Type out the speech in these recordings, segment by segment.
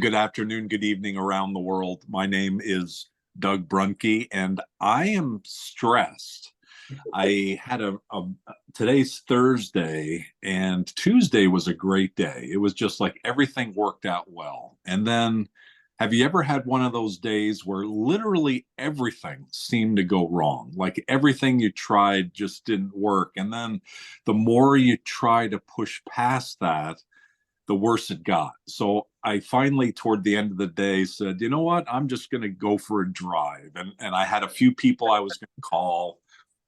Good afternoon, good evening around the world. My name is Doug Brunke, and I am stressed. I had today's Thursday, and Tuesday was a great day. It was just like everything worked out well. And then, have you ever had one of those days where literally everything seemed to go wrong? Like everything you tried just didn't work. And then the more you try to push past that, the worse it got. So I finally, toward the end of the day, said, you know what? I'm just going to go for a drive. And I had a few people I was going to call,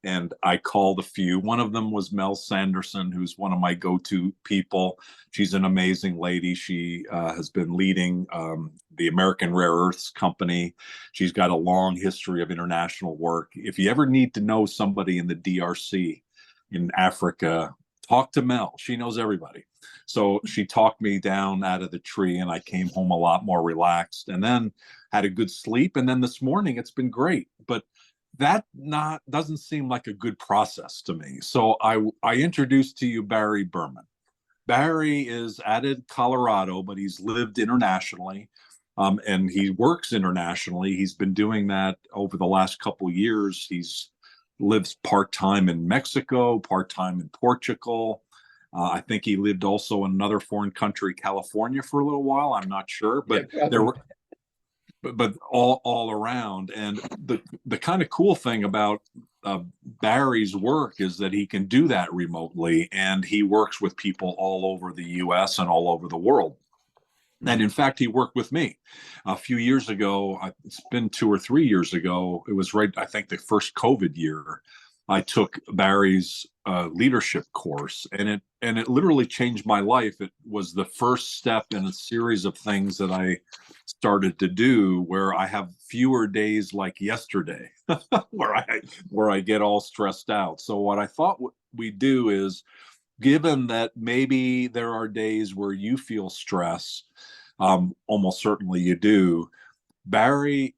and I called a few. One of them was Mel Sanderson, who's one of my go-to people. She's an amazing lady. She has been leading the American Rare Earths Company. She's got a long history of international work. If you ever need to know somebody in the DRC, in Africa, talk to Mel. She knows everybody. So she talked me down out of the tree, and I came home a lot more relaxed, and then had a good sleep. And then this morning, it's been great. But that not doesn't seem like a good process to me. So I introduced to you Barry Berman. Barry is out of Colorado, but he's lived internationally, and he works internationally. He's been doing that over the last couple of years. He's lives part-time in Mexico, part-time in Portugal. I think he lived also in another foreign country, California, for a little while. I'm not sure, but there were, but all around. And the kind of cool thing about Barry's work is that he can do that remotely, and he works with people all over the U.S. and all over the world. And in fact, he worked with me a few years ago. It's been 2 or 3 years ago. It was right, I think, the first COVID year. I took Barry's leadership course, and it literally changed my life. It was the first step in a series of things that I started to do, where I have fewer days like yesterday, where I get all stressed out. So what I thought we do is, given that maybe there are days where you feel stress, almost certainly you do. Barry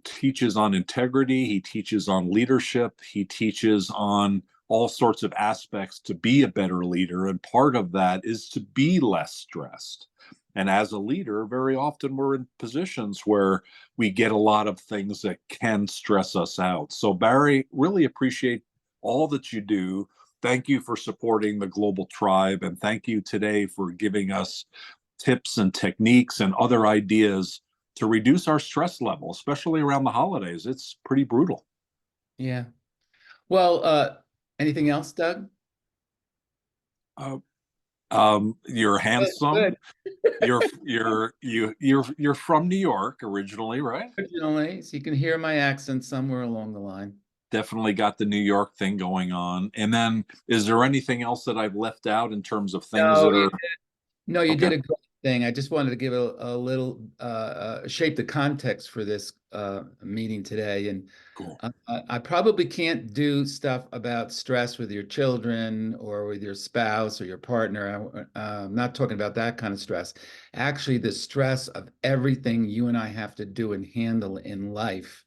teaches on integrity, he teaches on leadership, he teaches on all sorts of aspects to be a better leader. And part of that is to be less stressed. And as a leader, very often we're in positions where we get a lot of things that can stress us out. So, Barry, really appreciate all that you do. Thank you for supporting the Global Tribe, and thank you today for giving us tips and techniques and other ideas to reduce our stress level, especially around the holidays. It's pretty brutal. Yeah. Well, anything else, Doug? Uh, you're handsome. Good. You're from New York originally, right? Originally, so you can hear my accent somewhere along the line. Definitely got the New York thing going on. And then, is there anything else that I've left out in terms of things No, that are no, you okay? did a great thing. I just wanted to give a little shape the context for this meeting today. And Cool. I probably can't do stuff about stress with your children or with your spouse or your partner. I'm not talking about that kind of stress. Actually, the stress of everything you and I have to do and handle in life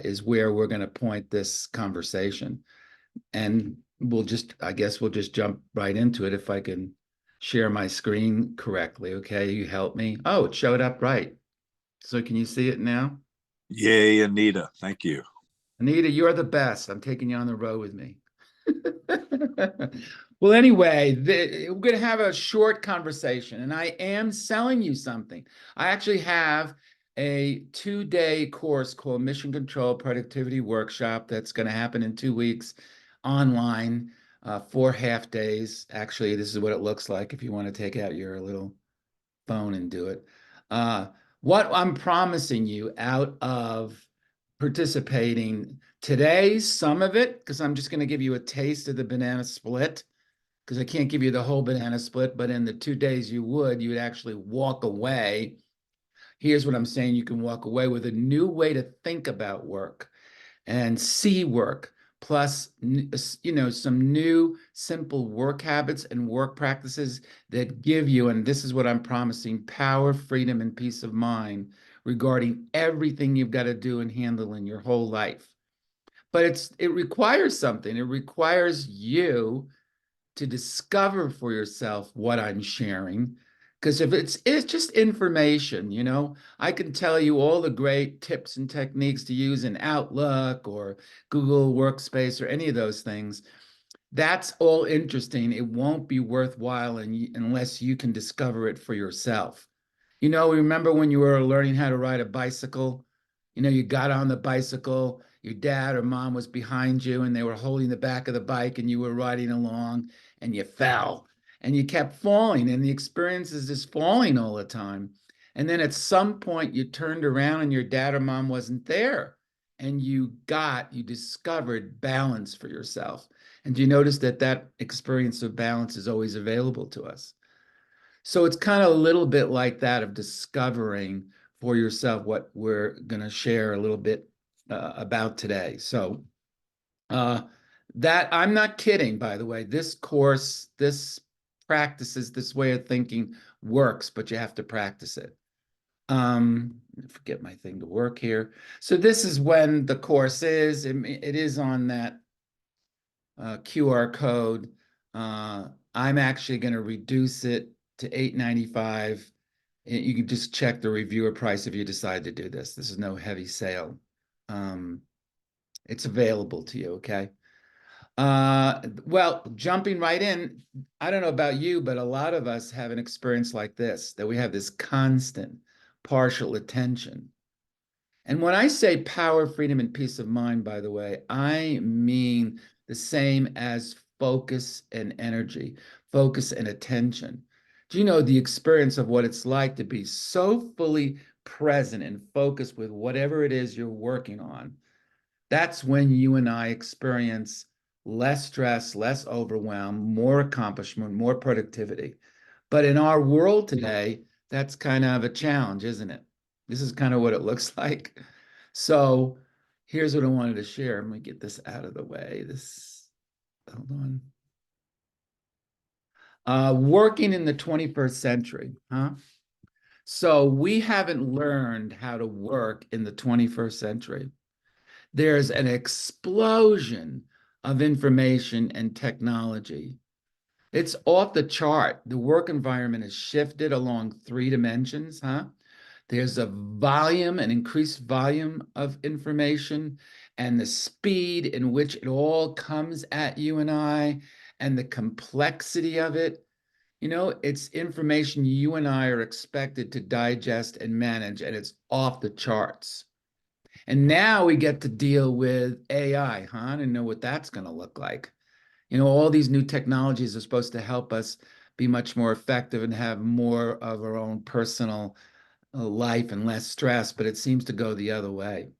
is where we're going to point this conversation. And I guess we'll just jump right into it if I can share my screen correctly. Okay, you help me. Oh, it showed up right. So can you see it now? Yay, Anita. Thank you. Anita, you're the best. I'm taking you on the road with me. Well, anyway, we're going to have a short conversation, and I am selling you something. I actually have a 2-day course called Mission Control Productivity Workshop that's going to happen in 2 weeks online, 4 half days. Actually, this is what it looks like if you want to take out your little phone and do it. Uh, what I'm promising you out of participating today, some of it, because I'm just going to give you a taste of the banana split, because I can't give you the whole banana split, but in the 2 days you would actually walk away. Here's what I'm saying. You can walk away with a new way to think about work and see work, plus some new simple work habits and work practices that give you, and this is what I'm promising, power, freedom, and peace of mind regarding everything you've got to do and handle in your whole life. But it requires something. It requires you to discover for yourself what I'm sharing, Because if it's just information, I can tell you all the great tips and techniques to use in Outlook or Google Workspace or any of those things. That's all interesting. It won't be worthwhile unless you can discover it for yourself. Remember when you were learning how to ride a bicycle? You got on the bicycle, your dad or mom was behind you, and they were holding the back of the bike, and you were riding along, and you fell, and you kept falling, and the experience is just falling all the time. And then at some point, you turned around, and your dad or mom wasn't there, and you discovered balance for yourself. And do you notice that that experience of balance is always available to us? So it's kind of a little bit like that of discovering for yourself what we're going to share a little bit about today. So uh, that I'm not kidding, by the way. This course, this practices, this way of thinking works, but you have to practice it. Forget my thing to work here. So this is when the course is. It is on that QR code. I'm actually going to reduce it to $8.95. You can just check the reviewer price if you decide to do this. This is no heavy sale. It's available to you, okay? Well, jumping right in, I don't know about you, but a lot of us have an experience like this, that we have this constant partial attention. And when I say power, freedom, and peace of mind, by the way, I mean the same as focus and energy, focus and attention. Do you know the experience of what it's like to be so fully present and focused with whatever it is you're working on? That's when you and I experience less stress, less overwhelm, more accomplishment, more productivity. But in our world today, that's kind of a challenge, isn't it? This is kind of what it looks like. So here's what I wanted to share. Let me get this out of the way. Hold on. Working in the 21st century, huh? So we haven't learned how to work in the 21st century. There's an explosion of information and technology. It's off the chart. The work environment has shifted along 3 dimensions, huh? There's a volume, an increased volume of information, and the speed in which it all comes at you and I, and the complexity of it. It's information you and I are expected to digest and manage, and it's off the charts. And now we get to deal with AI, huh? I don't know what that's going to look like. All these new technologies are supposed to help us be much more effective and have more of our own personal life and less stress, but it seems to go the other way.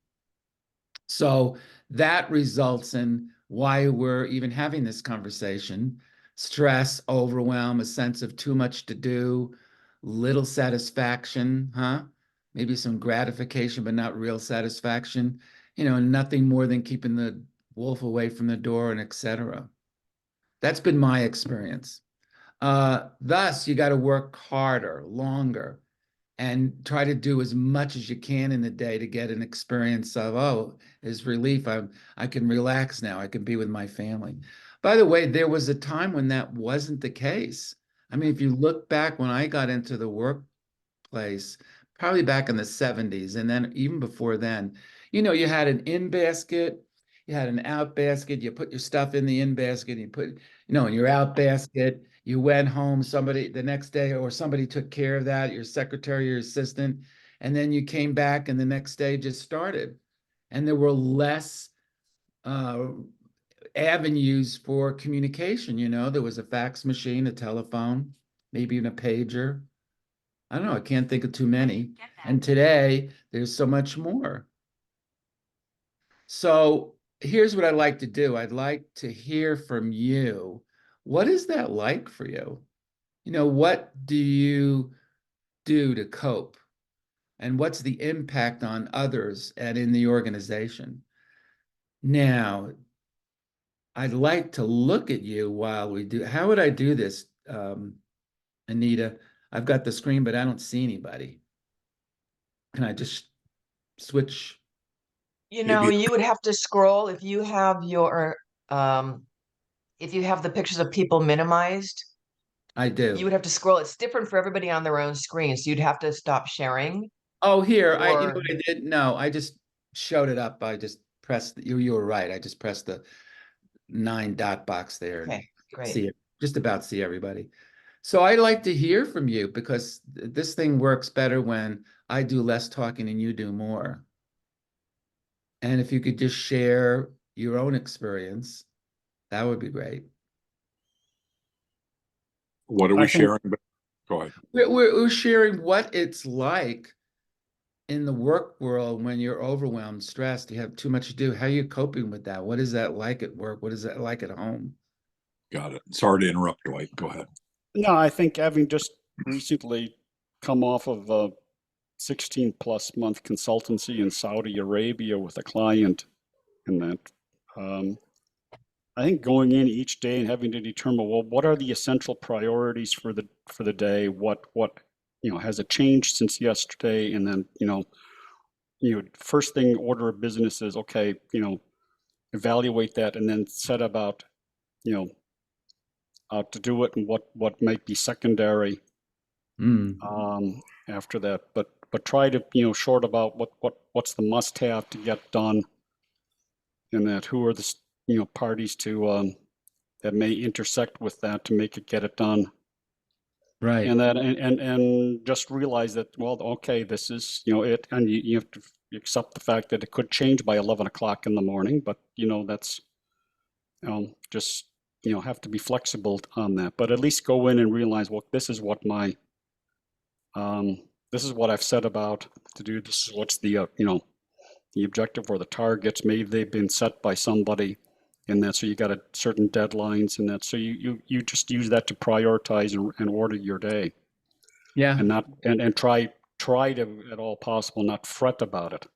So that results in why we're even having this conversation: stress, overwhelm, a sense of too much to do, little satisfaction, huh? Maybe some gratification, but not real satisfaction. Nothing more than keeping the wolf away from the door, and etc. That's been my experience. Thus, you got to work harder, longer, and try to do as much as you can in the day to get an experience of, oh, there's relief. I can relax now. I can be with my family. By the way, there was a time when that wasn't the case. I mean, if you look back when I got into the workplace, probably back in the 70s, and then even before then, you had an in basket, you had an out basket, you put your stuff in the in basket, you put, in your out basket, you went home, somebody the next day, or somebody took care of that, your secretary, your assistant, and then you came back and the next day just started. And there were less uh, avenues for communication. There was a fax machine, a telephone, maybe even a pager. I don't know, I can't think of too many. And today, there's so much more. So here's what I'd like to do. I'd like to hear from you. What is that like for you? What do you do to cope? And what's the impact on others and in the organization? Now, I'd like to look at you while we do. How would I do this, Anita? I've got the screen, but I don't see anybody. Can I just switch? Maybe You would have to scroll if you have your if you have the pictures of people minimized, I You do. would have to scroll. It's different for everybody on their own screen. So you'd have to stop sharing Oh, here, you know or, what I did? No, I just showed it up. I just pressed, you were right. I just pressed the 9 dot box there and okay, great. see it, just about see everybody. So I'd like to hear from you because this thing works better when I do less talking and you do more. And if you could just share your own experience, that would be great. What are I we think sharing? Go ahead. We're sharing what it's like in the work world when you're overwhelmed, stressed, you have too much to do. How are you coping with that? What is that like at work? What is that like at home? Got it. Sorry to interrupt, Dwight. Go ahead. no, I think having just recently come off of a 16 plus month consultancy in Saudi Arabia with a client, and that um, I think going in each day and having to determine, well, what are the essential priorities for the day? What has it changed since yesterday? And then first thing order of business is okay, evaluate that and then set about you know to do it, and what might be secondary Mm, after that. But try to short about what's the must have to get done, and that who are the parties to that may intersect with that to make it get it done. right. And that and just realize that, well, okay, this is it, and you have to accept the fact that it could change by 11 o'clock in the morning, but that's just have to be flexible on that. But at least go in and realize, well, this is what this is what I've set about to do. This is what's the the objective or the targets. Maybe they've been set by somebody in that, so you got a certain deadlines in that. So you just use that to prioritize and order your day, Yeah. and not and try to, at all possible, not fret about it.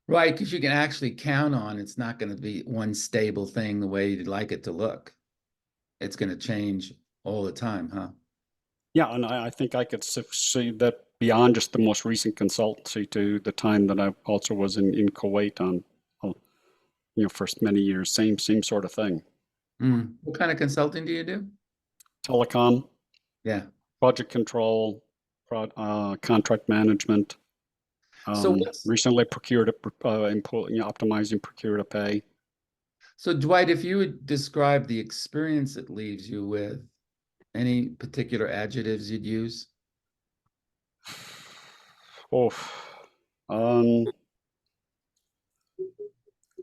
Right. Because you can actually count on it's not going to be one stable thing the way you'd like it to look. It's going to change all the time, huh? Yeah, and I think I could see that beyond just the most recent consultancy to the time that I also was in Kuwait on, first many years, same sort of thing. What kind of consulting do you do? Telecom, Yeah. project control, contract management. So what's Recently procured optimizing procure to pay. so Dwight, if you would describe the experience it leaves you with, any particular adjectives you'd use? Oh, um,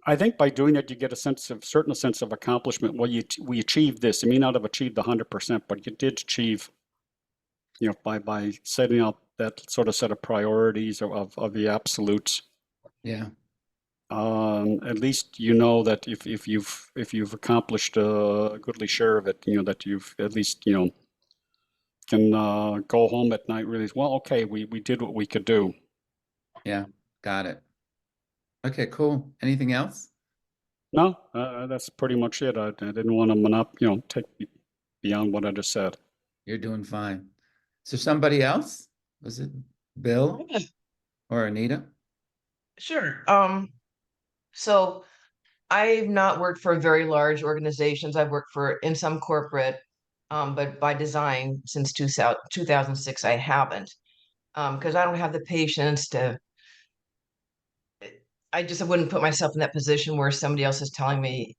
I think by doing it, you get a certain sense of accomplishment. Well, we achieved this. You may not have achieved 100%, but you did achieve, by setting up that sort of set of priorities of the absolutes. Yeah. At least you know that if you've accomplished a goodly share of it, that you've at least can go home at night really well. Okay, we did what we could do. Yeah. Got it. Okay, cool. Anything else? No, that's pretty much it. I didn't want to take beyond what I just said. You're doing fine. So somebody else? Was it Bill Yeah, or Anita? sure. So I've not worked for very large organizations. I've worked for in some corporate, but by design since 2006, I haven't. Because I don't have the patience to, I wouldn't put myself in that position where somebody else is telling me,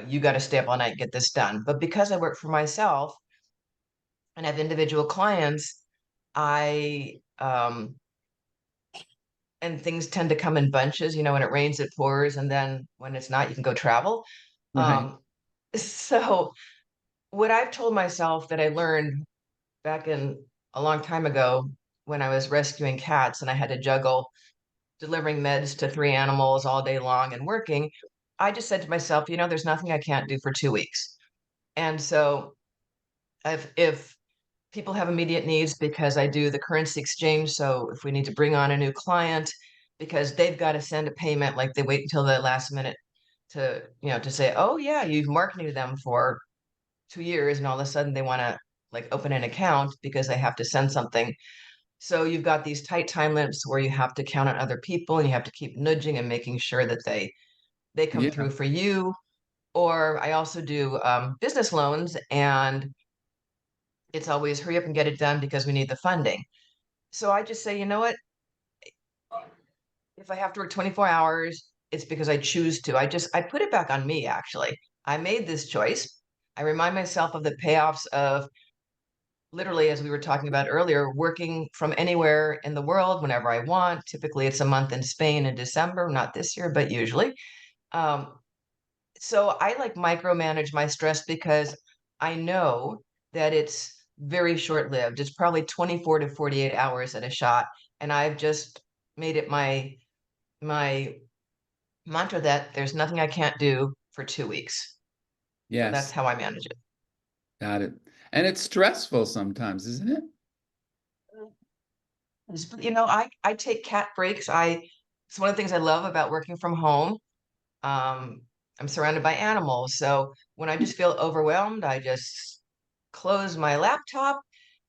you got to stay up all night and get this done. But because I work for myself and have individual clients, I and things tend to come in bunches. When it rains, it pours, and then when it's not, you can go travel. Right. So what I've told myself that I learned back in a long time ago when I was rescuing cats and I had to juggle delivering meds to 3 animals all day long and working, I just said to myself, there's nothing I can't do for 2 weeks. And so if people have immediate needs because I do the currency exchange. So if we need to bring on a new client because they've got to send a payment, like they wait until the last minute to say, oh yeah, you've marketed them for 2 years and all of a sudden they want to like open an account because they have to send something. So you've got these tight time limits where you have to count on other people and you have to keep nudging and making sure that they come Yeah. through for you. Or I also do business loans, and it's always hurry up and get it done because we need the funding. So I just say, you know what? If I have to work 24 hours, it's because I choose to. I put it back on me, actually. I made this choice. I remind myself of the payoffs of literally, as we were talking about earlier, working from anywhere in the world whenever I want. Typically, it's a month in Spain in December, not this year, but usually. Um, so I like micromanage my stress because I know that it's very short-lived. It's probably 24 to 48 hours at a shot. And I've just made it my mantra that there's nothing I can't do for 2 weeks. So that's Yes, how I manage it. got it. And it's stressful sometimes, isn't it? You know, I take cat breaks. It's one of the things I love about working from home. I'm surrounded by animals, so when I just feel overwhelmed, I just close my laptop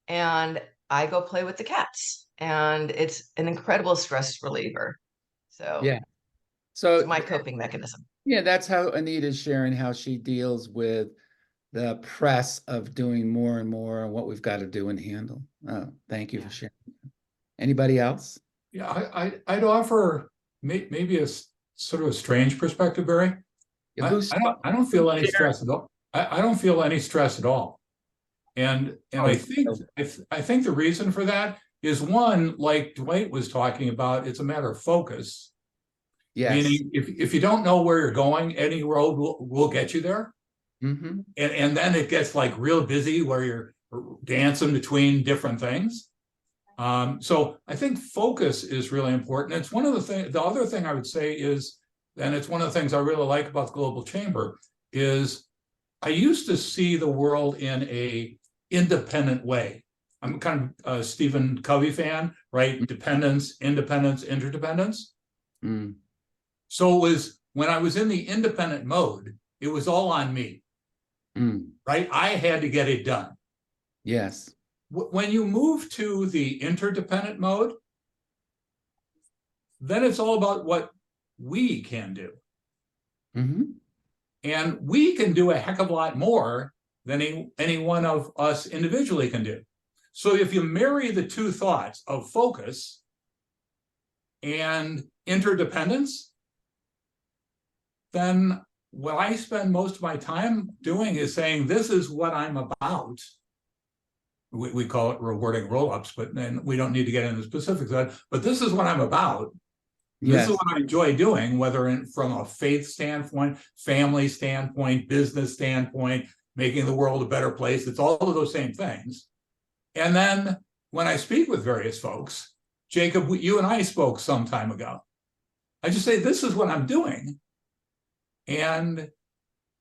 and I go play with the cats, and it's an incredible stress reliever. So Yeah. it's So my coping mechanism. yeah, that's how Anita's sharing how she deals with the press of doing more and more and what we've got to do and handle. Oh, thank you for sharing. Anybody else? Yeah, I'd offer maybe sort of a strange perspective, Barry. Yeah, who's I don't feel any stress at all. I don't feel any stress at all. And I think the reason for that is one, like Dwight was talking about, it's a matter of focus. Yes. Meaning if you don't know where you're going, any road will get you there. Mm-hmm. And then it gets like real busy where you're dancing between different things. So I think focus is really important. It's one of the things. The other thing I would say is, and it's one of the things I really like about the Global Chamber, is I used to see the world in a independent way. I'm kind of a Stephen Covey fan, right? Dependence, independence, interdependence. Mm. So it was when I was in the independent mode, it was all on me, right? I had to get it done. Yes. When you move to the interdependent mode, then it's all about what we can do. Mm-hmm. And we can do a heck of a lot more than any one of us individually can do. So if you marry the two thoughts of focus and interdependence, then what I spend most of my time doing is saying, this is what I'm about. We call it rewarding roll-ups, but then we don't need to get into the specifics of that. But this is what I'm about. This is what I enjoy doing, whether from a faith standpoint, family standpoint, business standpoint, making the world a better place. It's all of those same things. And then when I speak with various folks, Jacob, you and I spoke some time ago. I just say, this is what I'm doing. And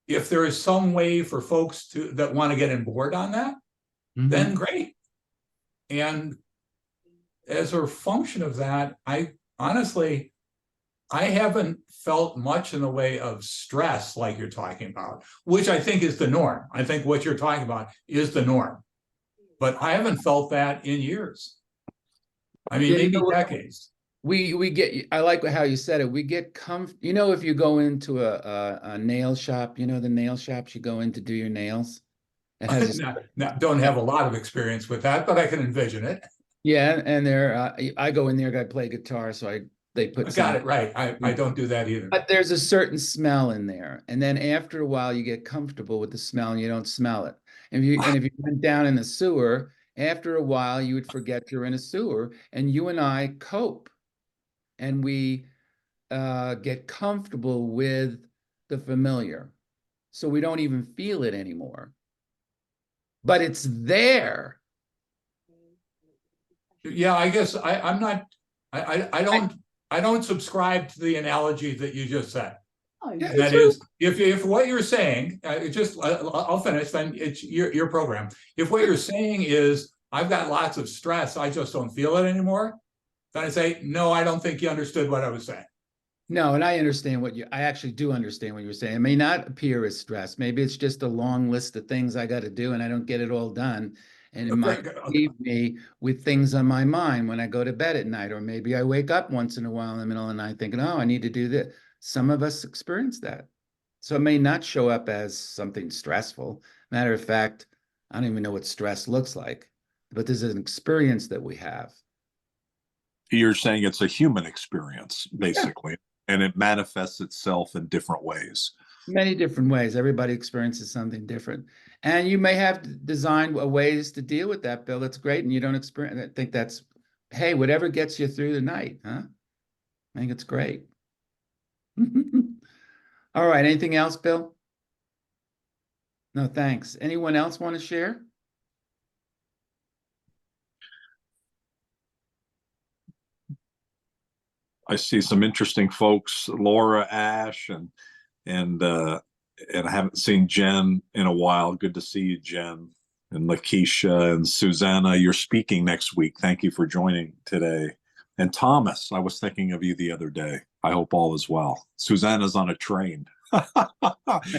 if there is some way for folks that want to get on board on that, then great. And as a function of that, I haven't felt much in the way of stress like you're talking about, which I think is the norm. I think what you're talking about is the norm. But I haven't felt that in years. I mean, maybe decades. We get, I like how you said it. We get if you go into a nail shop, the nail shops you go in to do your nails. It has don't have a lot of experience with that, but I can envision it. Yeah, and I go in there, I play guitar, so they put got it right. I don't do that either. But there's a certain smell in there, and then after a while, you get comfortable with the smell, and you don't smell it. And if you went down in the sewer, after a while, you would forget you're in a sewer, and you and I cope, and we get comfortable with the familiar, so we don't even feel it anymore. But it's there. Yeah, I guess I'm not. I don't subscribe to the analogy that you just said. Yeah, that is, if what you're saying, I'll finish. Then it's your program. If what you're saying is I've got lots of stress, I just don't feel it anymore, then I say no. I don't think you understood what I was saying. No, and I understand I actually do understand what you're saying. It may not appear as stress. Maybe it's just a long list of things I got to do and I don't get it all done. And it might leave me with things on my mind when I go to bed at night, or maybe I wake up once in a while in the middle of the night thinking, oh, I need to do this. Some of us experience that. So it may not show up as something stressful. Matter of fact, I don't even know what stress looks like, but this is an experience that we have. You're saying it's a human experience, basically, and it manifests itself in different ways. Many different ways. Everybody experiences something different. And you may have designed ways to deal with that, Bill. That's great. And you don't experience, I think that's, hey, whatever gets you through the night, huh? I think it's great. All right. Anything else, Bill? No, thanks. Anyone else want to share? I see some interesting folks, Laura, Ash, and I haven't seen Jen in a while. Good to see you, Jen, and Lakeisha and Susanna. You're speaking next week. Thank you for joining today. And Thomas, I was thinking of you the other day. I hope all is well. Susanna's on a train.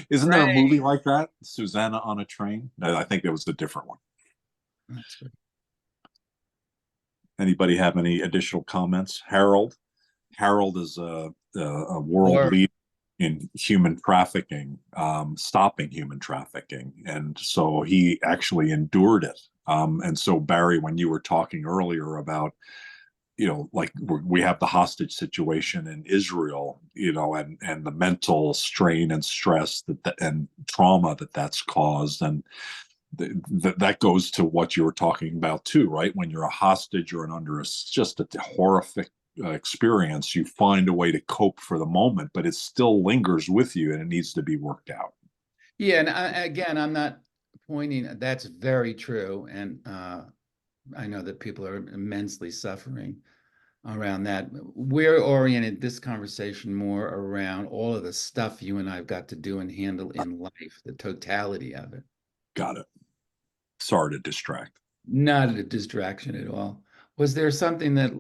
Isn't there a movie like that? Susanna on a Train? No, I think it was a different one. That's good. Anybody have any additional comments? Harold? Harold is a world leader in human trafficking, stopping human trafficking. And so he actually endured it. And so, Barry, when you were talking earlier about, like we have the hostage situation in Israel, and the mental strain and stress and trauma that's caused. And that goes to what you were talking about too, right? When you're a hostage or under just a horrific experience, you find a way to cope for the moment, but it still lingers with you and it needs to be worked out. Yeah, and again, I'm not pointing, that's very true. And I know that people are immensely suffering around that. We're oriented this conversation more around all of the stuff you and I've got to do and handle in life, the totality of it. Got it. Sorry to distract. Not a distraction at all. Was there something that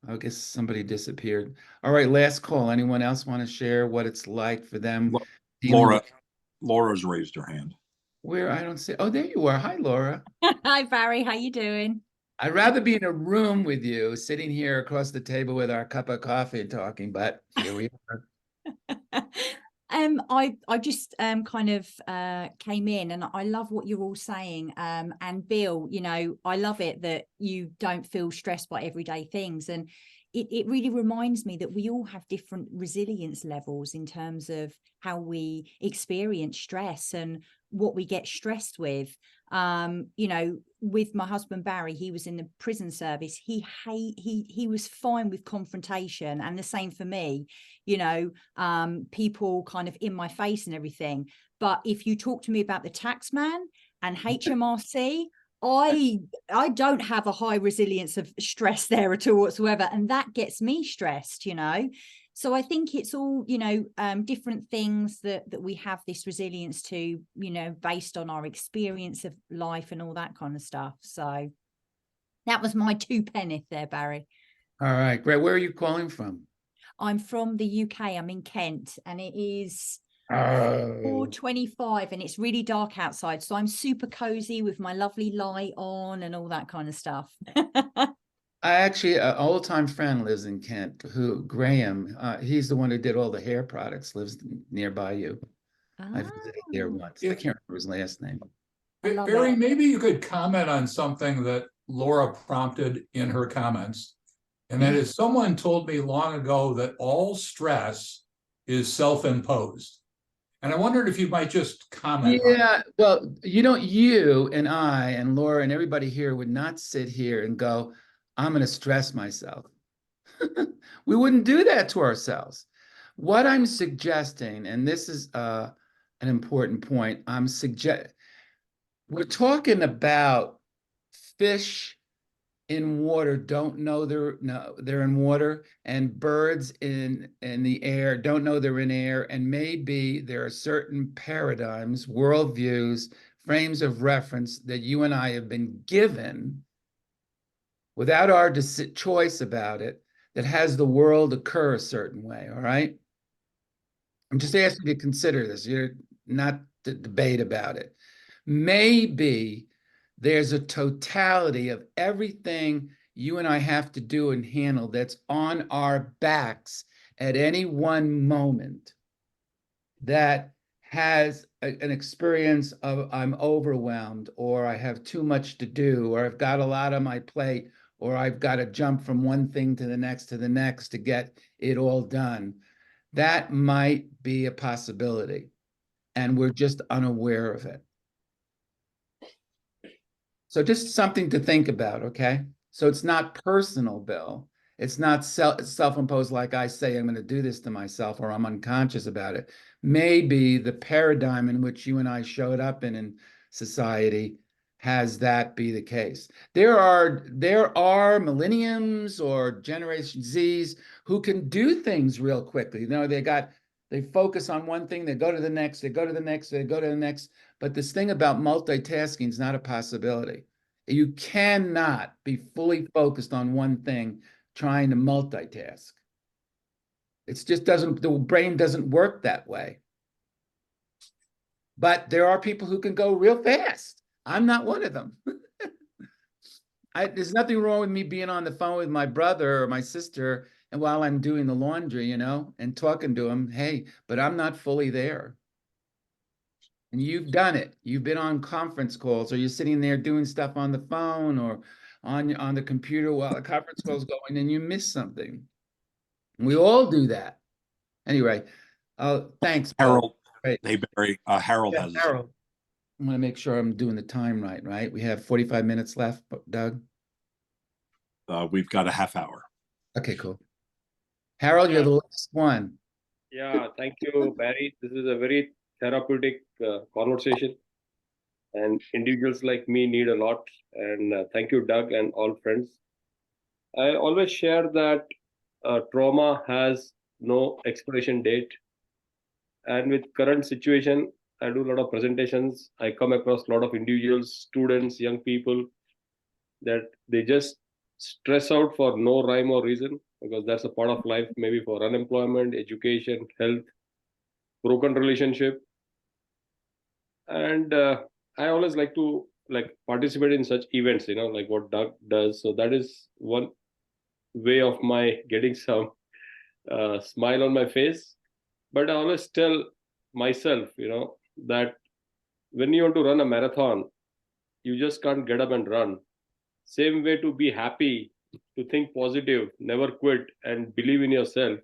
I guess somebody disappeared? All right, last call. Anyone else want to share what it's like for them? Laura's raised her hand. Where I don't see. Oh, there you are. Hi, Laura. Hi, Barry. How you doing? I'd rather be in a room with you, sitting here across the table with our cup of coffee and talking, but here we are. I just kind of came in, and I love what you're all saying. And Bill, I love it that you don't feel stressed by everyday things, and it really reminds me that we all have different resilience levels in terms of how we experience stress and what we get stressed with. With my husband Barry, he was in the prison service. He was fine with confrontation, and the same for me. People kind of in my face and everything. But if you talk to me about the tax man and HMRC, I don't have a high resilience of stress there at all whatsoever, and that gets me stressed. So I think it's all, different things that we have this resilience to, based on our experience of life and all that kind of stuff. So that was my 2 penneth there, Barry. All right, great. Where are you calling from? I'm from the UK. I'm in Kent, and it is 4:25, and it's really dark outside. So I'm super cozy with my lovely light on and all that kind of stuff. I actually, an old-time friend lives in Kent, Graham, he's the one who did all the hair products, lives nearby you. I visited there once. I can't remember his last name. Barry, maybe you could comment on something that Laura prompted in her comments. And that is, someone told me long ago that all stress is self-imposed. And I wondered if you might just comment on Yeah, well, you and I and Laura and everybody here would not sit here and go, I'm going to stress myself. We wouldn't do that to ourselves. What I'm suggesting, and this is an important point, we're talking about fish in water don't know they're in water, and birds in the air don't know they're in air, and maybe there are certain paradigms, worldviews, frames of reference that you and I have been given without our choice about it, that has the world occur a certain way. All right, I'm just asking you to consider this. You're not to debate about it. Maybe there's a totality of everything you and I have to do and handle that's on our backs at any one moment that has an experience of I'm overwhelmed, or I have too much to do, or I've got a lot on my plate, or I've got to jump from one thing to the next to get it all done, that might be a possibility, and we're just unaware of it. So just something to think about, okay? So it's not personal, Bill. It's not self-imposed, like I say, I'm going to do this to myself, or I'm unconscious about it. Maybe the paradigm in which you and I showed up in society has that be the case. There are millenniums or Generation Zs who can do things real quickly. You know, they focus on one thing, they go to the next, they go to the next, they go to the next. But this thing about multitasking is not a possibility. You cannot be fully focused on one thing trying to multitask. It's just the brain doesn't work that way. But there are people who can go real fast. I'm not one of them. There's nothing wrong with me being on the phone with my brother or my sister, and while I'm doing the laundry, you know, and talking to them, hey, but I'm not fully there. And you've done it. You've been on conference calls, or you're sitting there doing stuff on the phone or on the computer while the conference call's going, and you miss something. We all do that. Anyway, thanks, Bill. Harold, Great. hey, Barry, Harold Yeah, has Harold. I'm going to make sure I'm doing the time right? We have 45 minutes left, Doug. we've got a half hour. Okay, cool. Harold, you're the last one. Yeah, thank you, Barry. This is a very therapeutic conversation, and individuals like me need a lot. And thank you, Doug, and all friends. I always share that trauma has no expiration date, and with current situation, I do a lot of presentations. I come across a lot of individuals, students, young people that they just stress out for no rhyme or reason, because that's a part of life, maybe for unemployment, education, health, broken relationship. And I always like to participate in such events, you know, like what Doug does. So that is one way of my getting some smile on my face. But I always tell myself, you know, that when you want to run a marathon, you just can't get up and run. Same way, to be happy, to think positive, never quit, and believe in yourself,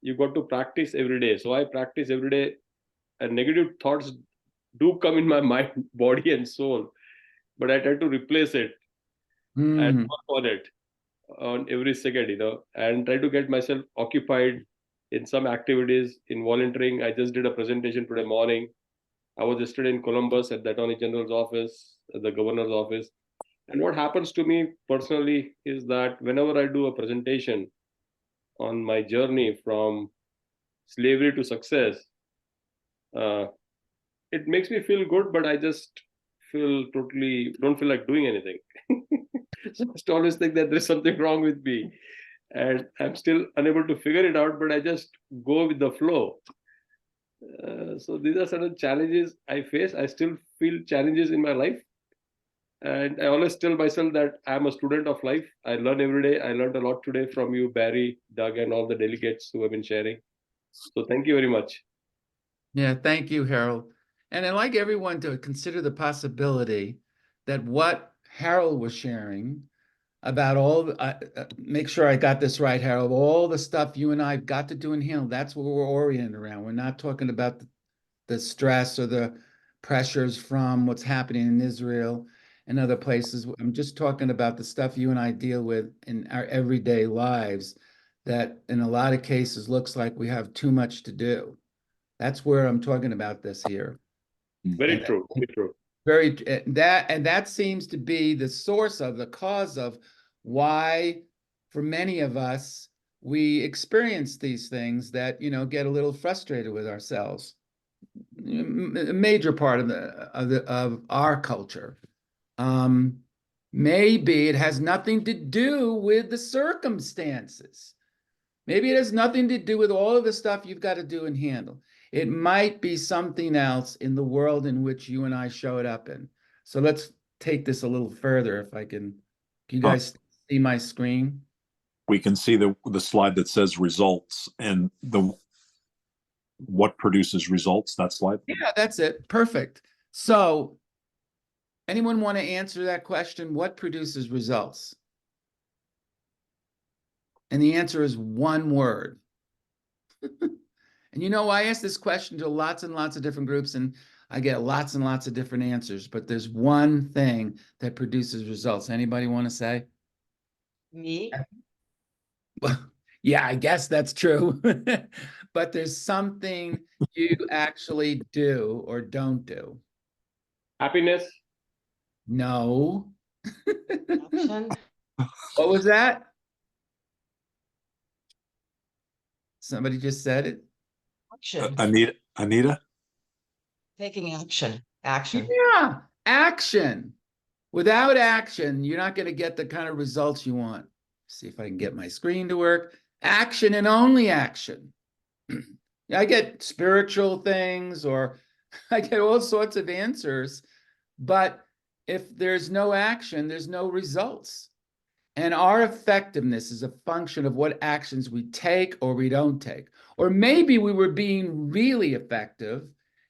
you got to practice every day. So I practice every day, and negative thoughts do come in my mind, body, and soul, but I try to replace it and work on it on every second, you know, and try to get myself occupied in some activities, in volunteering. I just did a presentation today morning. I was yesterday in Columbus at the Attorney General's office, at the Governor's office. And what happens to me personally is that whenever I do a presentation on my journey from slavery to success, it makes me feel good, but I just don't feel like doing anything. So I just always think that there's something wrong with me, and I'm still unable to figure it out, but I just go with the flow. So these are certain challenges I face. I still feel challenges in my life. And I always tell myself that I'm a student of life. I learn every day. I learned a lot today from you, Barry, Doug, and all the delegates who have been sharing. So thank you very much. Yeah, thank you, Harold. And I'd like everyone to consider the possibility that what Harold was sharing about make sure I got this right, Harold, all the stuff you and I have got to do and handle, that's what we're oriented around. We're not talking about the stress or the pressures from what's happening in Israel and other places. I'm just talking about the stuff you and I deal with in our everyday lives that in a lot of cases looks like we have too much to do. That's where I'm talking about this here. Very true. Very that seems to be the source of the cause of why, for many of us, we experience these things that, you know, get a little frustrated with ourselves. A major part of our culture. Maybe it has nothing to do with the circumstances. Maybe it has nothing to do with all of the stuff you've got to do and handle. It might be something else in the world in which you and I showed up in. So let's take this a little further if I can. Can you guys see my screen? We can see the slide that says results, and what produces results, that slide? Yeah, that's it. Perfect. So anyone want to answer that question? What produces results? And the answer is one word. And I ask this question to lots and lots of different groups, and I get lots and lots of different answers, but there's one thing that produces results. Anybody want to say? Me? Well, yeah, I guess that's true. But there's something you actually do or don't do. Happiness. No. Action? What was that? Somebody just said it. Action. Anita? Taking action. Action. Yeah, action. Without action, you're not going to get the kind of results you want. See if I can get my screen to work. Action and only action. I get spiritual things, or I get all sorts of answers, but if there's no action, there's no results. And our effectiveness is a function of what actions we take or we don't take. Or maybe we were being really effective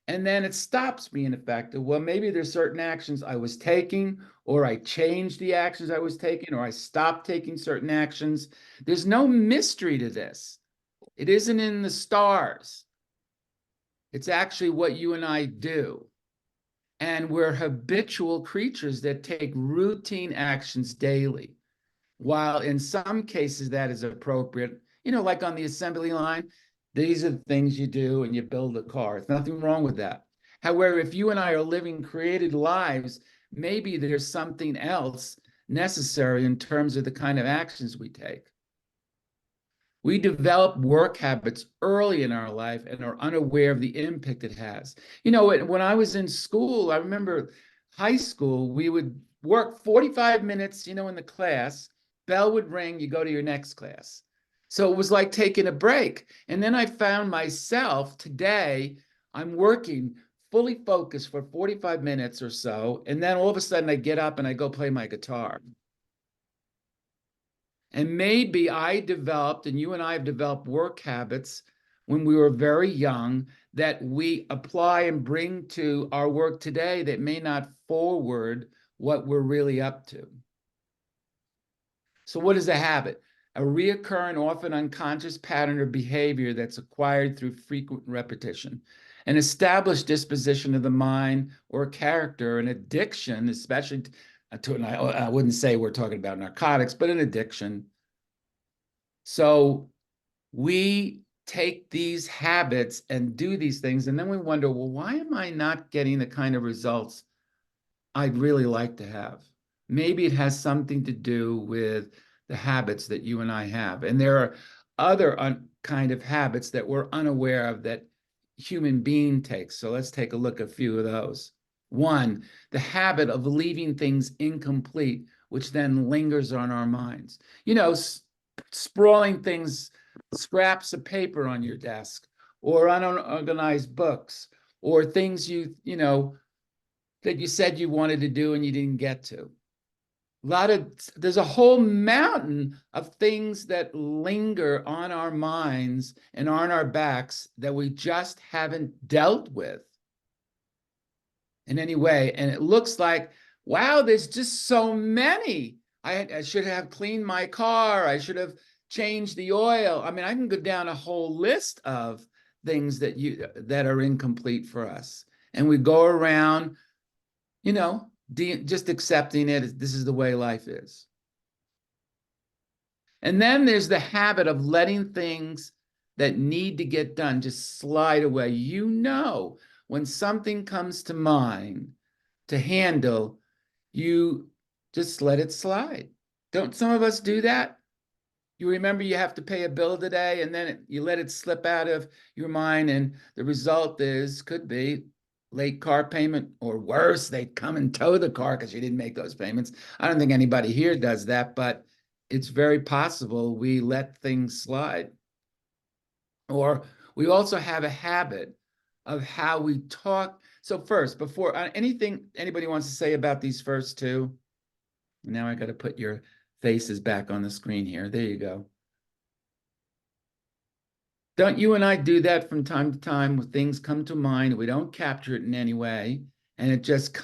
and then it stops being effective. Well, maybe there's certain actions I was taking, or I changed the actions I was taking, or I stopped taking certain actions. There's no mystery to this. It isn't in the stars. It's actually what you and I do. And we're habitual creatures that take routine actions daily. While in some cases that is appropriate, like on the assembly line, these are the things you do and you build a car. There's nothing wrong with that. However, if you and I are living created lives, maybe there's something else necessary in terms of the kind of actions we take. We develop work habits early in our life and are unaware of the impact it has. When I was in school, I remember high school, we would work 45 minutes, in the class. Bell would ring, you go to your next class. So it was like taking a break. And then I found myself today, I'm working fully focused for 45 minutes or so. And then all of a sudden I get up and I go play my guitar. And maybe I developed, and you and I have developed work habits when we were very young that we apply and bring to our work today that may not forward what we're really up to. So what is a habit? A reoccurring, often unconscious pattern of behavior that's acquired through frequent repetition. An established disposition of the mind or character, an addiction, especially I wouldn't say we're talking about narcotics, but an addiction. So we take these habits and do these things, and then we wonder, well, why am I not getting the kind of results I'd really like to have? Maybe it has something to do with the habits that you and I have. And there are other kind of habits that we're unaware of that human being takes. So let's take a look at a few of those. One, the habit of leaving things incomplete, which then lingers on our minds. Sprawling things, scraps of paper on your desk, or unorganized books, or things that you said you wanted to do and you didn't get to. There's a whole mountain of things that linger on our minds and on our backs that we just haven't dealt with in any way. And it looks like, wow, there's just so many. I should have cleaned my car. I should have changed the oil. I mean, I can go down a whole list of things that are incomplete for us. And we go around, just accepting it. This is the way life is. And then there's the habit of letting things that need to get done just slide away. When something comes to mind to handle, you just let it slide. Don't some of us do that? You remember you have to pay a bill today, and then you let it slip out of your mind, and the result could be late car payment, or worse, they come and tow the car because you didn't make those payments. I don't think anybody here does that, but it's very possible we let things slide. Or we also have a habit of how we talk. So first, before anything anybody wants to say about these first two, now I got to put your faces back on the screen here. There you go. Don't you and I do that from time to time when things come to mind? We don't capture it in any way, and it just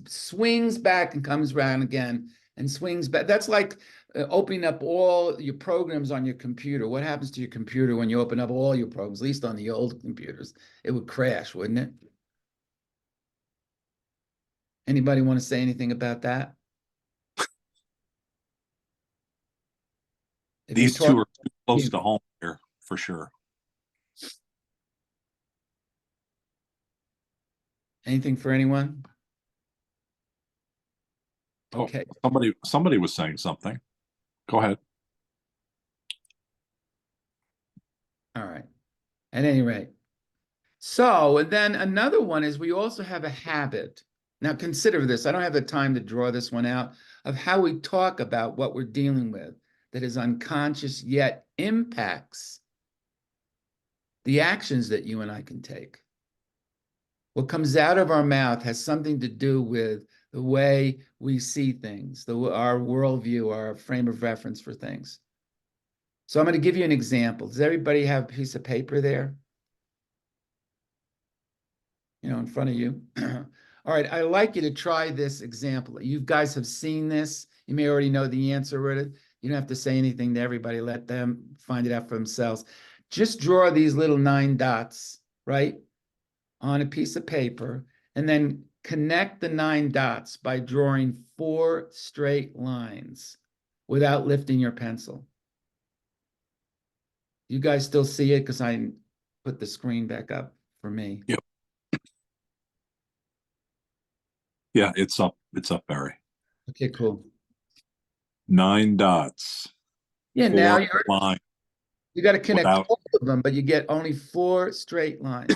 swings back and comes around again and swings back. That's like opening up all your programs on your computer. What happens to your computer when you open up all your programs, at least on the old computers? It would crash, wouldn't it? Anybody want to say anything about that? If These you're two are talking, too close to home here for sure. anything for anyone? Oh, Okay. somebody was saying something. Go ahead. All right. At any rate. So, and then another one is we also have a habit. Now consider this. I don't have the time to draw this one out of how we talk about what we're dealing with that is unconscious yet impacts the actions that you and I can take. What comes out of our mouth has something to do with the way we see things, our worldview, our frame of reference for things. So I'm going to give you an example. Does everybody have a piece of paper there? In front of you. All right, I'd like you to try this example. You guys have seen this. You may already know the answer with it. You don't have to say anything to everybody. Let them find it out for themselves. Just draw these little 9 dots, right, on a piece of paper, and then connect the 9 dots by drawing 4 straight lines without lifting your pencil. You guys still see it? Because I put the screen back up for me. Yep. Yeah, it's up, Barry. Okay, cool. 9 dots. Yeah, 4 now lines. you got to connect Without- all of them, but you get only 4 straight lines.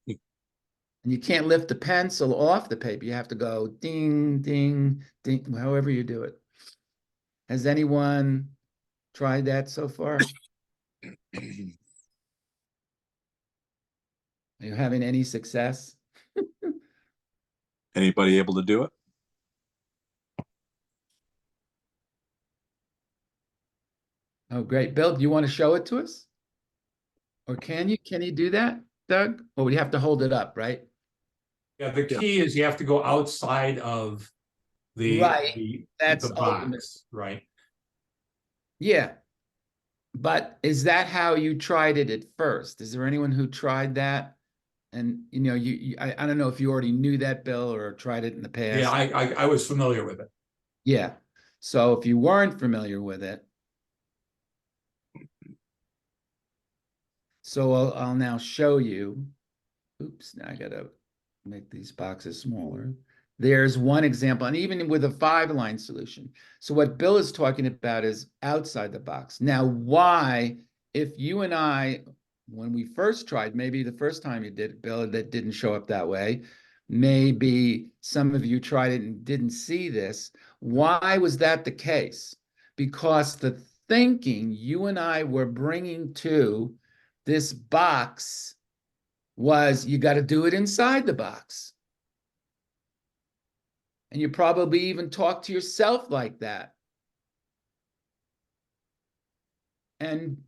And you can't lift the pencil off the paper. You have to go ding, ding, ding, however you do it. Has anyone tried that so far? Are you having any success? Anybody able to do it? Oh, great. Bill, do you want to show it to us? Or can you do that, Doug? Or we have to hold it up, right? Yeah, the key is you have to go outside of the Right. That's the box, right? Yeah. But is that how you tried it at first? Is there anyone who tried that? And I don't know if you already knew that, Bill, or tried it in the past. Yeah, I was familiar with it. Yeah. So if you weren't familiar with it, so I'll now show you. Oops, now I gotta make these boxes smaller. There's one example, and even with a 5-line solution. So what Bill is talking about is outside the box. Now, why, if you and I, when we first tried, maybe the first time you did it, Bill, that didn't show up that way. Maybe some of you tried it and didn't see this. Why was that the case? Because the thinking you and I were bringing to this box was you got to do it inside the box. And you probably even talk to yourself like that. And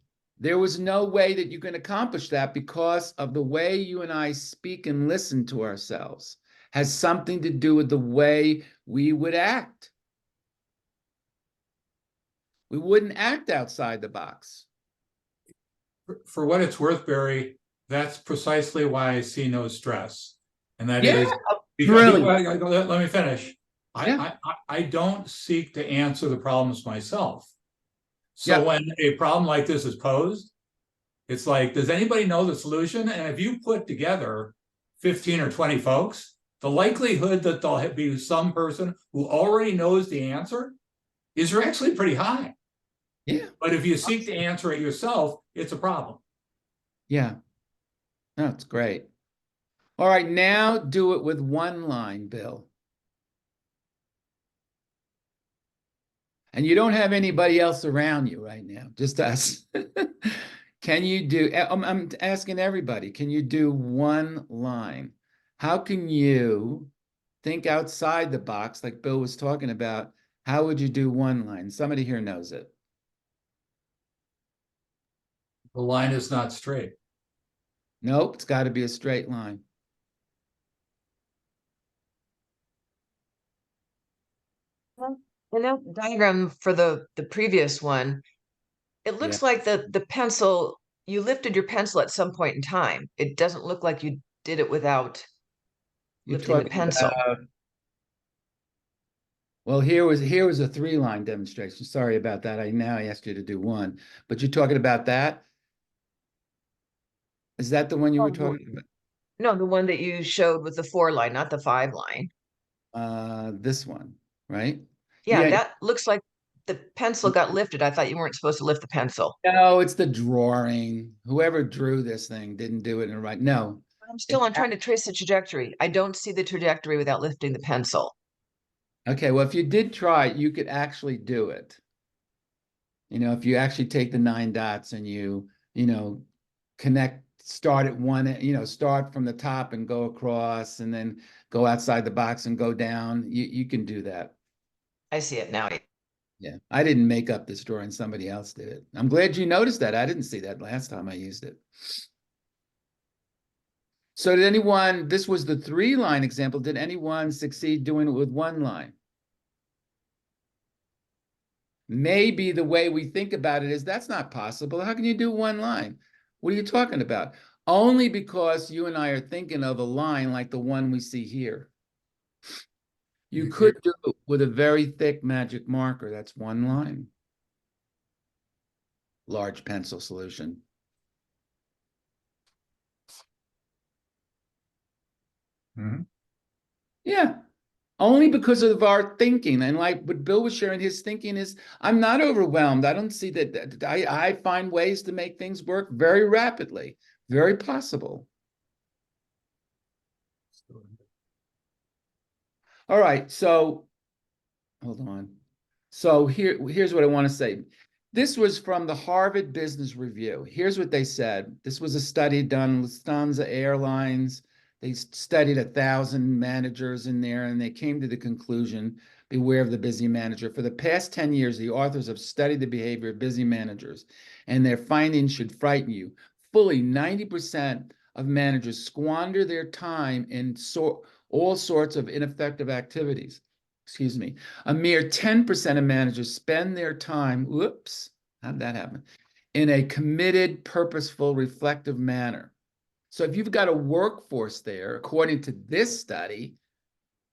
there was no way that you can accomplish that because of the way you and I speak and listen to ourselves has something to do with the way we would act. We wouldn't act outside the box. For what it's worth, Barry, that's precisely why I see no stress. And that is because, let me finish. I don't seek to answer the problems myself. So when a problem like this is posed, it's like, does anybody know the solution? And if you put together 15 or 20 folks, the likelihood that there'll be some person who already knows the answer is actually pretty high. Yeah. But if you seek to answer it yourself, it's a problem. Yeah. That's great. All right, now do it with 1 line, Bill. And you don't have anybody else around you right now, just us. Can you do, I'm asking everybody, can you do 1 line? How can you think outside the box like Bill was talking about? How would you do 1 line? Somebody here knows it. The line is not straight. Nope, it's got to be a straight line. In that diagram for the previous one, it looks like the pencil, you lifted your pencil at some point in time. It doesn't look like you did it without You're lifting the talking pencil. about, well, here was a 3-line demonstration. Sorry about that. I now asked you to do one, but you're talking about that? Is that the one you were talking about? No, the one that you showed with the 4-line, not the 5-line. This one, right? Yeah, that looks like the pencil got lifted. I thought you weren't supposed to lift the pencil. No, it's the drawing. Whoever drew this thing didn't do it in the right. No. I'm trying to trace the trajectory. I don't see the trajectory without lifting the pencil. Okay, well, if you did try it, you could actually do it. You know, if you actually take the 9 dots and you start at one, start from the top and go across and then go outside the box and go down, you can do that. I see it now. Yeah, I didn't make up this drawing, somebody else did it. I'm glad you noticed that. I didn't see that last time I used it. So did anyone, this was the 3-line example, did anyone succeed doing it with 1 line? Maybe the way we think about it is that's not possible. How can you do 1 line? What are you talking about? Only because you and I are thinking of a line like the one we see here. You could do it with a very thick magic marker. That's 1 line. Large pencil solution. Mhm. Yeah, only because of our thinking. And like what Bill was sharing, his thinking is, I'm not overwhelmed. I don't see that. I find ways to make things work very rapidly, very possible. All right, so hold on. So here's what I want to say. This was from the Harvard Business Review. Here's what they said. This was a study done with Lufthansa Airlines. They studied 1,000 managers in there, and they came to the conclusion, beware of the busy manager. For the past 10 years, the authors have studied the behavior of busy managers, and their findings should frighten you. Fully 90% of managers squander their time in all sorts of ineffective activities. Excuse me. A mere 10% of managers spend their time, whoops, how did that happen? In a committed, purposeful, reflective manner. So if you've got a workforce there, according to this study,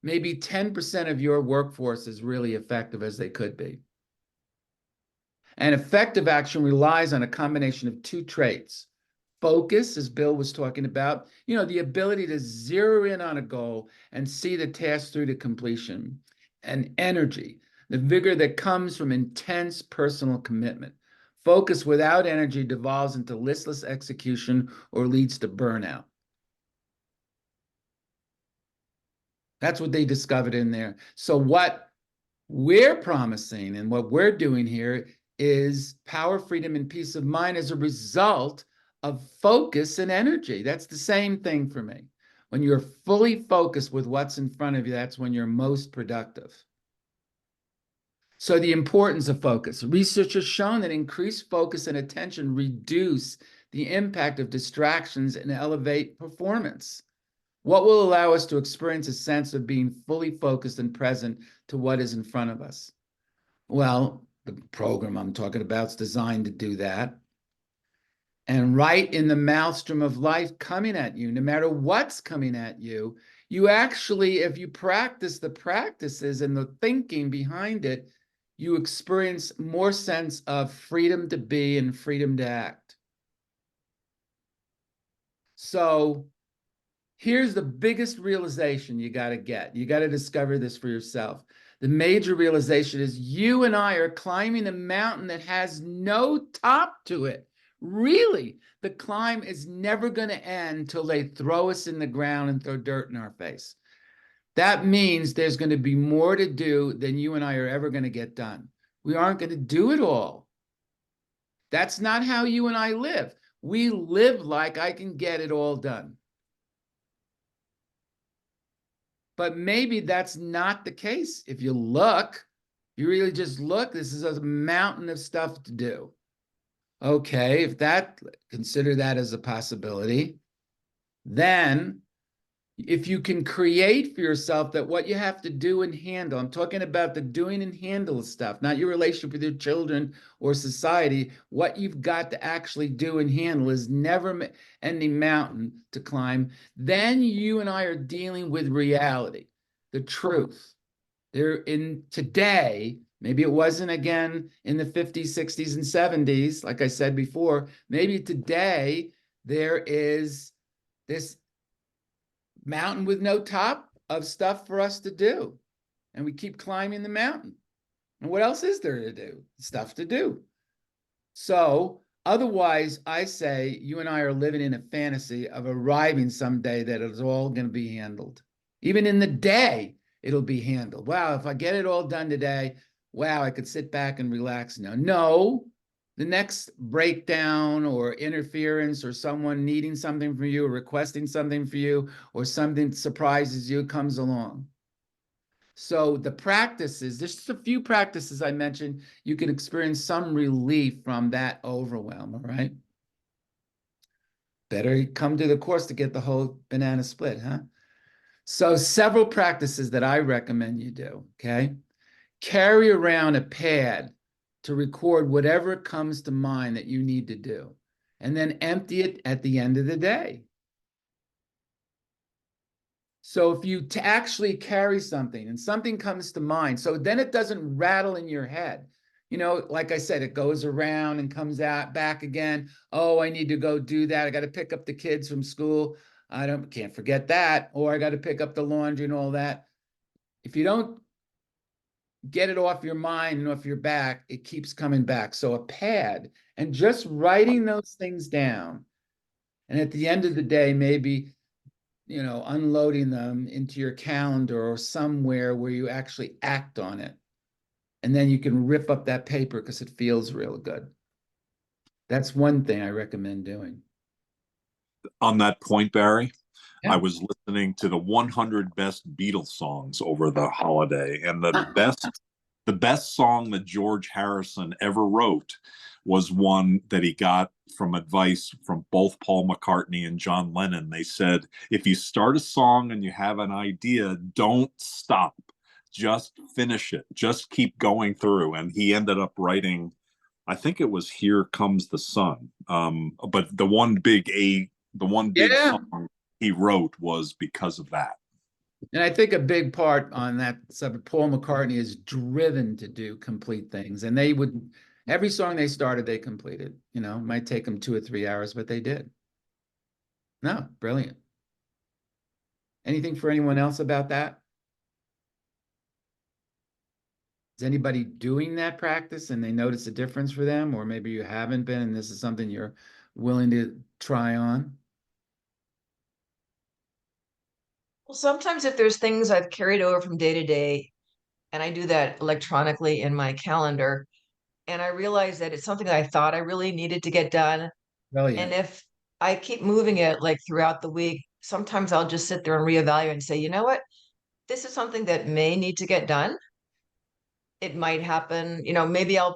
maybe 10% of your workforce is really effective as they could be. And effective action relies on a combination of 2 traits. Focus, as Bill was talking about, the ability to zero in on a goal and see the task through to completion. And energy, the vigor that comes from intense personal commitment. Focus without energy devolves into listless execution or leads to burnout. That's what they discovered in there. So what we're promising and what we're doing here is power, freedom, and peace of mind as a result of focus and energy. That's the same thing for me. When you're fully focused with what's in front of you, that's when you're most productive. So the importance of focus. Research has shown that increased focus and attention reduce the impact of distractions and elevate performance. What will allow us to experience a sense of being fully focused and present to what is in front of us? Well, the program I'm talking about is designed to do that. And right in the maelstrom of life coming at you, no matter what's coming at you, you actually, if you practice the practices and the thinking behind it, you experience more sense of freedom to be and freedom to act. So here's the biggest realization you got to get. You got to discover this for yourself. The major realization is you and I are climbing a mountain that has no top to it. Really, the climb is never going to end till they throw us in the ground and throw dirt in our face. That means there's going to be more to do than you and I are ever going to get done. We aren't going to do it all. That's not how you and I live. We live like I can get it all done. But maybe that's not the case. If you look, you really just look, this is a mountain of stuff to do. Okay, if that, consider that as a possibility, then if you can create for yourself that what you have to do and handle, I'm talking about the doing and handle stuff, not your relationship with your children or society. What you've got to actually do and handle is never ending mountain to climb. Then you and I are dealing with reality, the truth. There in today, maybe it wasn't again in the 50s, 60s, and 70s, like I said before, maybe today there is this mountain with no top of stuff for us to do. And we keep climbing the mountain. And what else is there to do? Stuff to do. So otherwise, I say you and I are living in a fantasy of arriving someday that it's all going to be handled. Even in the day, it'll be handled. Wow, if I get it all done today, wow, I could sit back and relax now. No, the next breakdown or interference or someone needing something from you or requesting something for you or something surprises you comes along. So the practices, there's just a few practices I mentioned, you can experience some relief from that overwhelm, all right? Better come to the course to get the whole banana split, huh? So several practices that I recommend you do, okay? Carry around a pad to record whatever comes to mind that you need to do, and then empty it at the end of the day. So if you actually carry something and something comes to mind, so then it doesn't rattle in your head. You know, like I said, it goes around and comes out back again. Oh, I need to go do that. I got to pick up the kids from school. Can't forget that. Or I got to pick up the laundry and all that. If you don't get it off your mind and off your back, it keeps coming back. So a pad and just writing those things down. And at the end of the day, maybe, you know, unloading them into your calendar or somewhere where you actually act on it. And then you can rip up that paper because it feels real good. That's one thing I recommend doing. On that point, Barry, Yeah. I was listening to the 100 best Beatles songs over the holiday, and the best song that George Harrison ever wrote was one that he got from advice from both Paul McCartney and John Lennon. They said, if you start a song and you have an idea, don't stop. Just finish it. Just keep going through. And he ended up writing, I think it was Here Comes the Sun. But the one big song he wrote was because of that. And I think a big part on that subject, Paul McCartney is driven to do complete things. And they would, every song they started, they completed. You know, it might take them 2 or 3 hours, but they did. No, brilliant. Anything for anyone else about that? Is anybody doing that practice and they notice a difference for them? Or maybe you haven't been and this is something you're willing to try on? Well, sometimes if there's things I've carried over from day to day, and I do that electronically in my calendar, and I realize that it's something that I thought I really needed to get done. Brilliant. And if I keep moving it like throughout the week, sometimes I'll just sit there and reevaluate and say, you know what? This is something that may need to get done. It might happen, you know, maybe I'm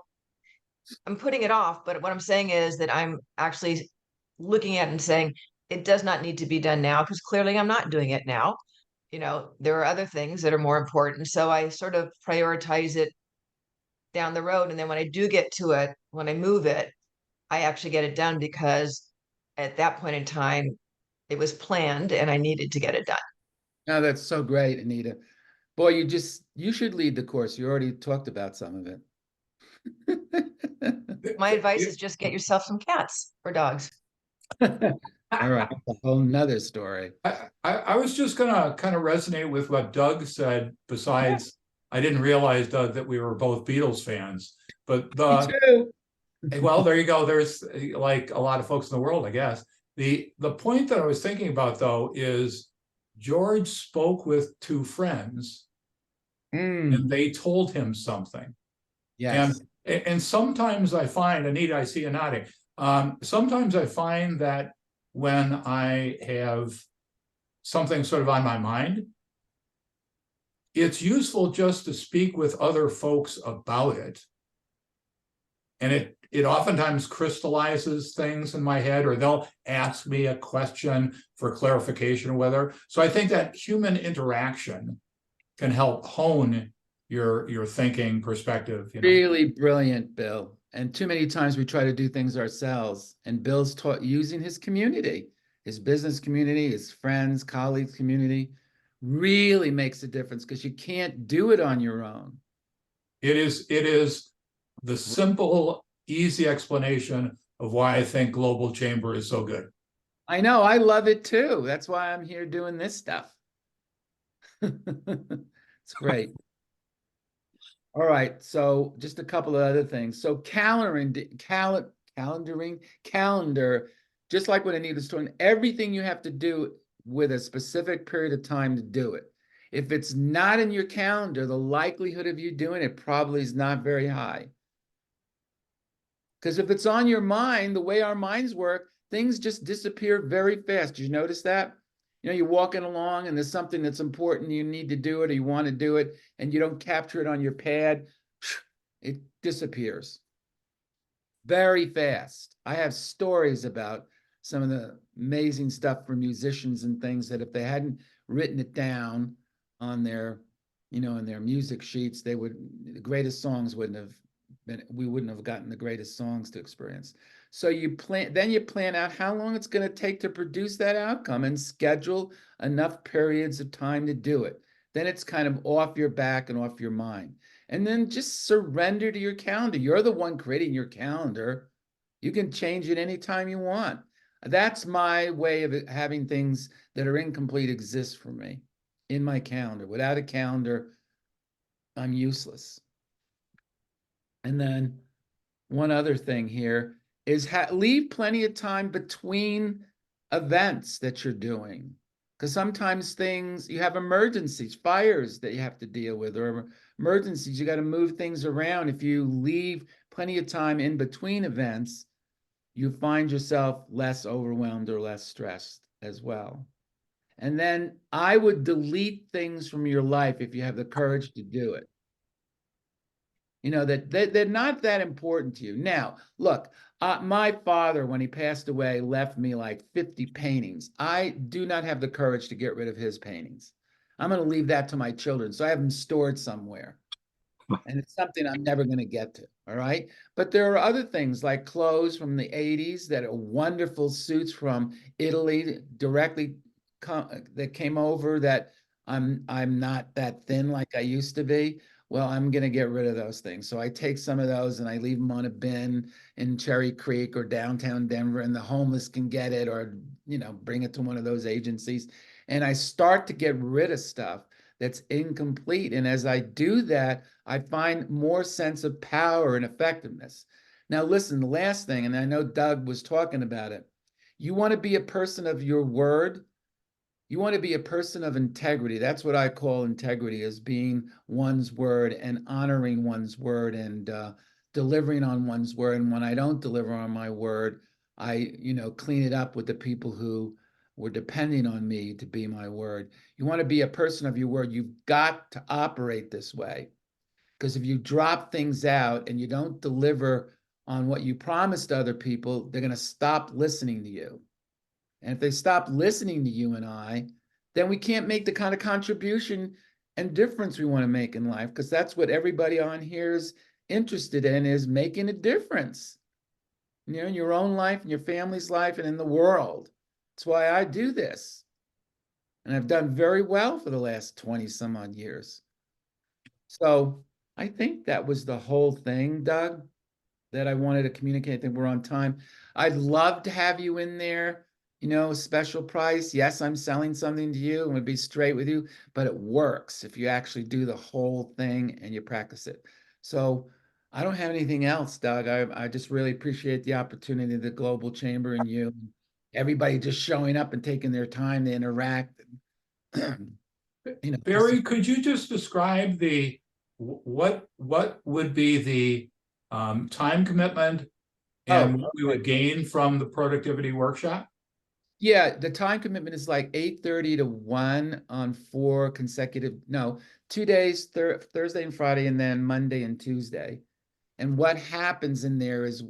putting it off, but what I'm saying is that I'm actually looking at it and saying it does not need to be done now because clearly I'm not doing it now. You know, there are other things that are more important. So I sort of prioritize it down the road. And then when I do get to it, when I move it, I actually get it done because at that point in time, it was planned and I needed to get it done. Oh, that's so great, Anita. Boy, you should lead the course. You already talked about some of it. My advice is just get yourself some cats or dogs. All right, that's a whole nother story. I was just gonna kind of resonate with what Doug said. Besides, I didn't realize, Doug, that we were both Beatles fans. But Me too. well, there you go. There's like a lot of folks in the world, I guess. The point that I was thinking about though is George spoke with 2 friends and they told him something. Yes. And sometimes I find, Anita, I see you nodding. Sometimes I find that when I have something sort of on my mind, it's useful just to speak with other folks about it. And it oftentimes crystallizes things in my head, or they'll ask me a question for clarification or whether. So I think that human interaction can help hone your thinking perspective. Really brilliant, Bill. And too many times we try to do things ourselves. And Bill's taught using his community, his business community, his friends, colleagues community, really makes a difference because you can't do it on your own. It is the simple, easy explanation of why I think Global Chamber is so good. I know, I love it too. That's why I'm here doing this stuff. It's great. All right, so just a couple of other things. So calendaring, calendar, just like what Anita's doing, everything you have to do with a specific period of time to do it. If it's not in your calendar, the likelihood of you doing it probably is not very high. Because if it's on your mind, the way our minds work, things just disappear very fast. Did you notice that? You know, you're walking along and there's something that's important, you need to do it or you want to do it, and you don't capture it on your pad, it disappears very fast. I have stories about some of the amazing stuff for musicians and things that if they hadn't written it down on their, you know, in their music sheets, they would, the greatest songs wouldn't have been, we wouldn't have gotten the greatest songs to experience. So you plan out how long it's going to take to produce that outcome and schedule enough periods of time to do it. Then it's kind of off your back and off your mind. And then just surrender to your calendar. You're the one creating your calendar. You can change it anytime you want. That's my way of having things that are incomplete exist for me in my calendar. Without a calendar, I'm useless. And then one other thing here is leave plenty of time between events that you're doing. Because sometimes things, you have emergencies, fires that you have to deal with, or emergencies, you got to move things around. If you leave plenty of time in between events, you find yourself less overwhelmed or less stressed as well. And then I would delete things from your life if you have the courage to do it. You know, that they're not that important to you. Now, look, my father, when he passed away, left me like 50 paintings. I do not have the courage to get rid of his paintings. I'm going to leave that to my children. So I have them stored somewhere. And it's something I'm never going to get to. All right. But there are other things like clothes from the 80s that are wonderful suits from Italy directly that came over that I'm not that thin like I used to be. Well, I'm going to get rid of those things. So I take some of those and I leave them on a bin in Cherry Creek or downtown Denver, and the homeless can get it, or, you know, bring it to one of those agencies. And I start to get rid of stuff that's incomplete. And as I do that, I find more sense of power and effectiveness. Now, listen, the last thing, and I know Doug was talking about it. You want to be a person of your word. You want to be a person of integrity. That's what I call integrity, as being one's word and honoring one's word and delivering on one's word. And when I don't deliver on my word, I, you know, clean it up with the people who were depending on me to be my word. You want to be a person of your word. You've got to operate this way. Because if you drop things out and you don't deliver on what you promised other people, they're going to stop listening to you. And if they stop listening to you and I, then we can't make the kind of contribution and difference we want to make in life, because that's what everybody on here is interested in, is making a difference, you know, in your own life, in your family's life, and in the world. That's why I do this. And I've done very well for the last 20 some odd years. So I think that was the whole thing, Doug, that I wanted to communicate. I think we're on time. I'd love to have you in there. You know, special price. Yes, I'm selling something to you. I'm going to be straight with you, but it works if you actually do the whole thing and you practice it. So I don't have anything else, Doug. I just really appreciate the opportunity of the Global Chamber and you, everybody just showing up and taking their time to interact. You know, Barry, could you just describe what would be the time commitment and what we would gain from the productivity workshop? Yeah, the time commitment is like 8:30 to 1 on 2 days, Thursday and Friday, and then Monday and Tuesday. And what happens in there is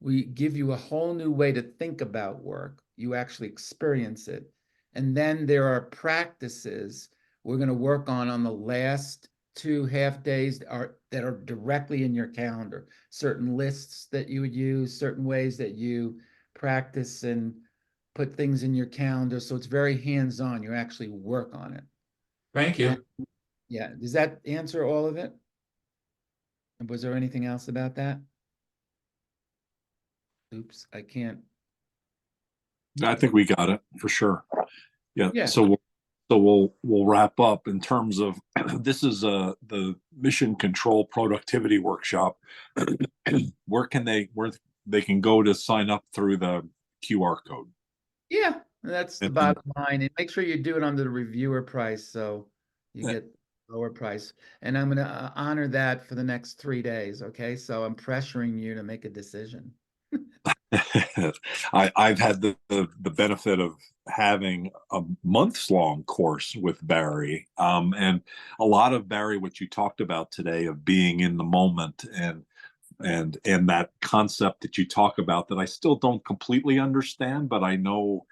We give you a whole new way to think about work. You actually experience it. And then there are practices we're going to work on the last 2 half days that are directly in your calendar. Certain lists that you would use, certain ways that you practice and put things in your calendar. So it's very hands-on. You actually work on it. Thank you. And, yeah. Does that answer all of it? And was there anything else about that? Oops, I can't. I think we got it for sure. Yeah. Yeah. So we'll wrap up in terms of this is the mission control productivity workshop. where they can go to sign up through the QR code. Yeah, that's the And- bottom line. And make sure you do it under the reviewer price so you Yeah. get lower price. And I'm going to honor that for the next 3 days. Okay, so I'm pressuring you to make a decision. I've had the benefit of having a months long course with Barry, and a lot of Barry, what you talked about today of being in the moment and that concept that you talk about that I still don't completely understand, but I know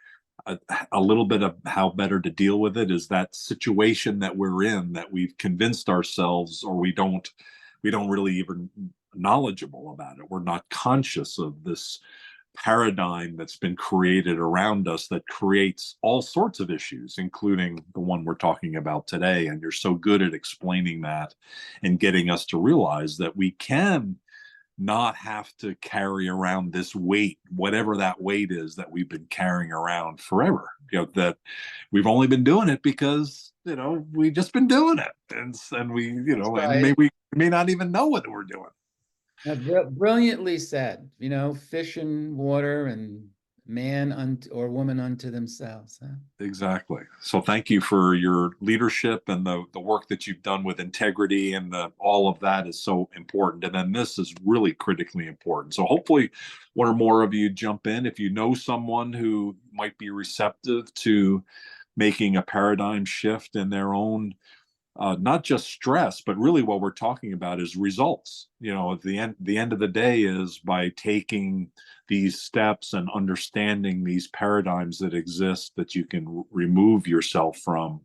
a little bit of how better to deal with it is that situation that we're in that we've convinced ourselves or we don't really even knowledgeable about it. We're not conscious of this paradigm that's been created around us that creates all sorts of issues, including the one we're talking about today. And you're so good at explaining that and getting us to realize that we can not have to carry around this weight, whatever that weight is that we've been carrying around forever. That we've only been doing it because we've just been doing it, and we Right. and maybe we may not even know what we're doing. Brilliantly said. Fish in water and man or woman unto themselves. Huh? Exactly. So thank you for your leadership and the work that you've done with integrity and all of that is so important. And then this is really critically important. So hopefully one or more of you jump in. If you know someone who might be receptive to making a paradigm shift in their own, not just stress, but really what we're talking about is results. At the end of the day is by taking these steps and understanding these paradigms that exist that you can remove yourself from,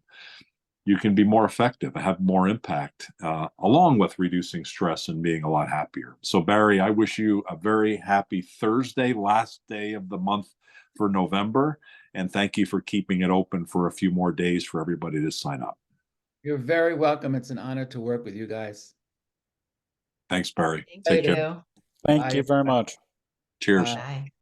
you can be more effective, have more impact, along with reducing stress and being a lot happier. So Barry, I wish you a very happy Thursday, last day of the month for November. And thank you for keeping it open for a few more days for everybody to sign up. You're very welcome. It's an honor to work with you guys. Thanks, Barry. Thank Take you. care. Thank Bye. you very much. Cheers. Bye.